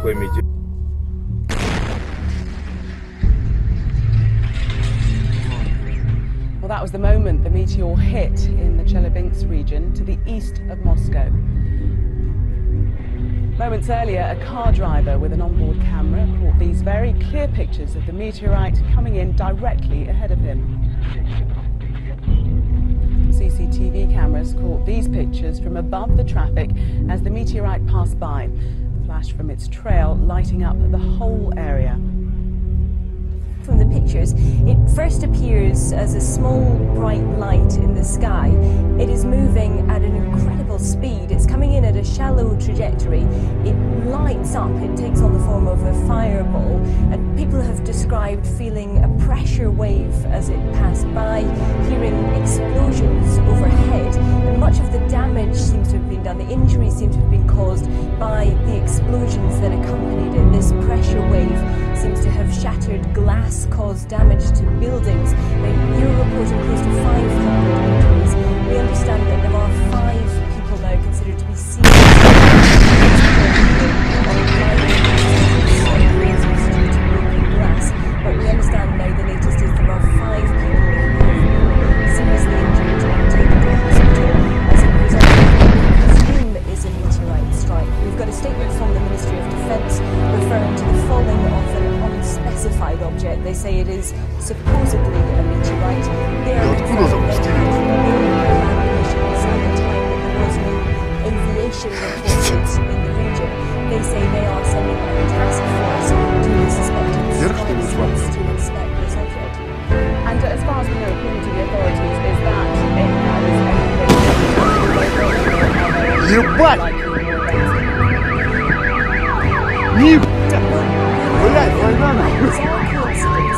такой метеор. Well, that was the moment the meteor hit in the Chelyabinsk region to the east of Moscow. Moments earlier, a car driver with an onboard camera caught these very clear pictures of the meteorite coming in directly ahead of him. CCTV cameras caught these pictures from above the traffic as the meteorite passed by. The flash from its trail lighting up the whole area. From the pictures, it first appears as a small bright light in the sky. It is moving at an incredible speed. It's coming in at a shallow trajectory. It lights up, it takes on the form of a fireball, and people have described feeling a pressure wave as it passed by, hearing explosions overhead, and much of the damage seems to have been done, the injuries seem to have been caused by the explosions that accompanied it. This pressure wave seems to have shattered glass, caused damage to buildings. You're reporting close to 500 injuries. We understand that there are 5 people now considered to be serious glass. But we understand now the latest is there are 5 people who have been seriously injured and taken to hospital as a result of what we presume is a meteorite strike. We've got a statement from the Ministry of Defence referring to the falling of an unspecified object. They say it is supposedly a meteorite. They are confirming that there have been no land missions at the time that there was no aviation reported in the region. They say they are sending a task force to the suspected sites to inspect this object. And as far as we know, according to the authorities, is that it has Ебать! Блядь, война нахуй!